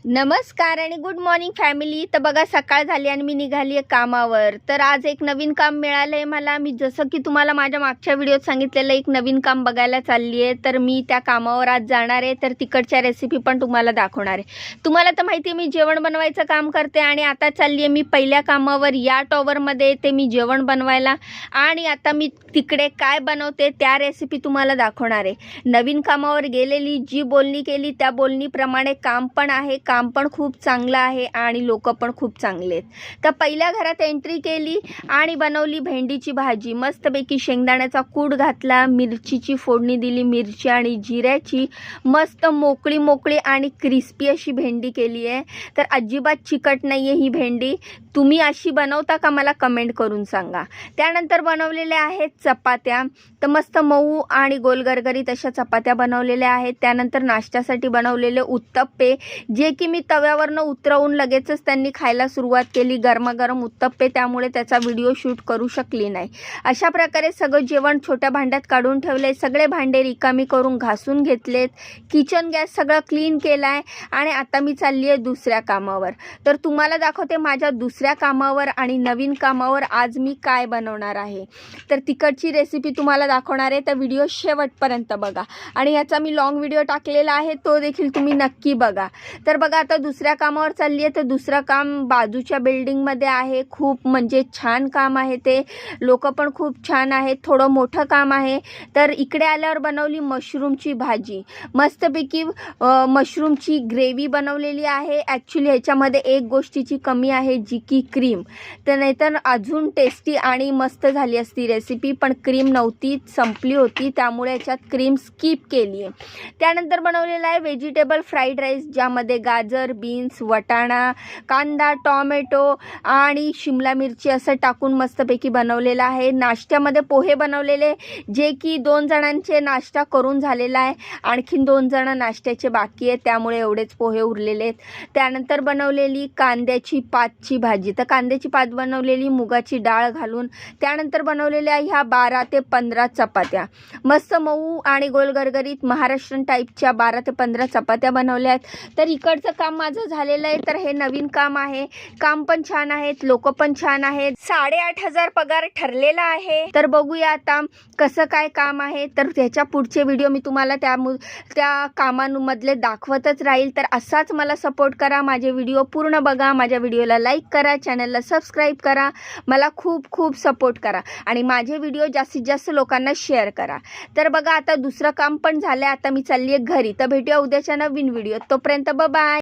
नमस्कार आणि good morning family. तर बघा सकाळ झाली आणि मी निघाली आहे कामावर. तर आज एक नवीन काम मिळालं आहे मला. मी जसं की तुम्हाला माझ्या मागच्या व्हिडिओत सांगितलेलं एक नवीन काम बघायला चालली आहे. तर मी त्या कामावर आज जाणार आहे. तर तिकडच्या रेसिपी पण तुम्हाला दाखवणार आहे. तुम्हाला तर माहिती आहे मी जेवण बनवायचं काम करते आणि आता चालली आहे मी पहिल्या कामावर. या टॉवरमध्ये ते मी जेवण बनवायला आणि आता मी तिकडे काय बनवते त्या रेसिपी तुम्हाला दाखवणार आहे. नवीन कामावर गेलेली जी बोलणी केली त्या बोलणीप्रमाणे काम पण आहे. काम पण खूप चांगलं आहे आणि लोक पण खूप चांगले आहेत. तर पहिल्या घरात एंट्री केली आणि बनवली भेंडीची भाजी. मस्तपैकी शेंगदाण्याचा कूट घातला, मिरचीची फोडणी दिली, मिरची आणि जिऱ्याची. मस्त मोकळी मोकळी आणि क्रिस्पी अशी भेंडी केली आहे. तर अजिबात चिकट नाही आहे ही भेंडी. तुम्ही अशी बनवता का मला कमेंट करून सांगा. त्यानंतर बनवलेल्या आहेत चपात्या. तर मस्त मऊ आणि गोलगरगरीत अशा चपात्या बनवलेल्या आहेत. त्यानंतर नाश्त्यासाठी बनवलेले उत्तप्पे, जे की मी तव्यावरनं उतरवून लगेचच त्यांनी खायला सुरुवात केली. गरमागरम उत्तप्पे, त्यामुळे त्याचा व्हिडिओ शूट करू शकली नाही. अशा प्रकारे सगळं जेवण छोट्या भांड्यात काढून ठेवले. सगळे भांडे रिकामी करून घासून घेतलेत. किचन गॅस सगळं क्लीन केला आहे आणि आता मी चालली आहे दुसऱ्या कामावर. तर तुम्हाला दाखवते माझ्या दुसऱ्या कामावर आणि नवीन कामावर आज मी काय बनवणार आहे. तर तिकडची रेसिपी तुम्हाला दाखवणार आहे. तर व्हिडिओ शेवटपर्यंत बघा आणि याचा मी लॉंग व्हिडिओ टाकलेला आहे, तो देखील तुम्ही नक्की बघा. तर बघा आता दुसऱ्या कामावर चालली आहे. तर दुसरं काम बाजूच्या बिल्डिंगमध्ये आहे. खूप म्हणजे छान काम आहे ते. लोक पण खूप छान आहेत. थोडं मोठं काम आहे. तर इकडे आल्यावर बनवली मशरूमची भाजी. मस्तपैकी मशरूमची ग्रेव्ही बनवलेली आहे. ॲक्च्युली ह्याच्यामध्ये एक गोष्टीची कमी आहे, जी की क्रीम. तर नाहीतर अजून टेस्टी आणि मस्त झाली असती रेसिपी, पण क्रीम नव्हती, संपली होती, त्यामुळे याच्यात क्रीम स्किप केली आहे. त्यानंतर बनवलेला आहे व्हेजिटेबल फ्राईड राईस, ज्यामध्ये गाजर, बीन्स, वटाणा, कांदा, टॉमॅटो आणि शिमला मिरची असं टाकून मस्तपैकी बनवलेला आहे. नाश्त्यामध्ये पोहे बनवलेले, जे की 2 जणांचे नाश्ता करून झालेला आहे. आणखीन 2 जण नाश्त्याचे बाकी आहेत, त्यामुळे एवढेच पोहे उरलेले आहेत. त्यानंतर बनवलेली कांद्याची पातची भाजी. तर कांद्याची पात बनवलेली मुगाची डाळ घालून. त्यानंतर बनवलेल्या ह्या 12 ते 15 चपात्या. मस्त मऊ आणि गोलगरगरीत महाराष्ट्रीयन टाईपच्या 12 ते 15 चपात्या बनवल्या आहेत. तर इकडचं काम माझं झालेलं आहे. तर हे नवीन काम आहे. काम पण छान आहेत, लोक पण छान आहेत. 8,500 पगार ठरलेला आहे. तर बघूया आता कसं काय काम आहे. तर त्याच्या पुढचे व्हिडिओ मी तुम्हाला त्या कामांमधले दाखवतच राहील. तर असाच मला सपोर्ट करा. माझे व्हिडिओ पूर्ण बघा. माझ्या व्हिडिओला लाईक करा, चॅनलला सबस्क्राईब करा. मला खूप खूप सपोर्ट करा आणि माझे व्हिडिओ जास्तीत जास्त लोकांना शेअर करा. तर बघा आता दुसरं काम पण झालं आहे. आता मी चालली आहे घरी. तर भेटूया उद्याच्या नवीन व्हिडिओ. तोपर्यंत बाय.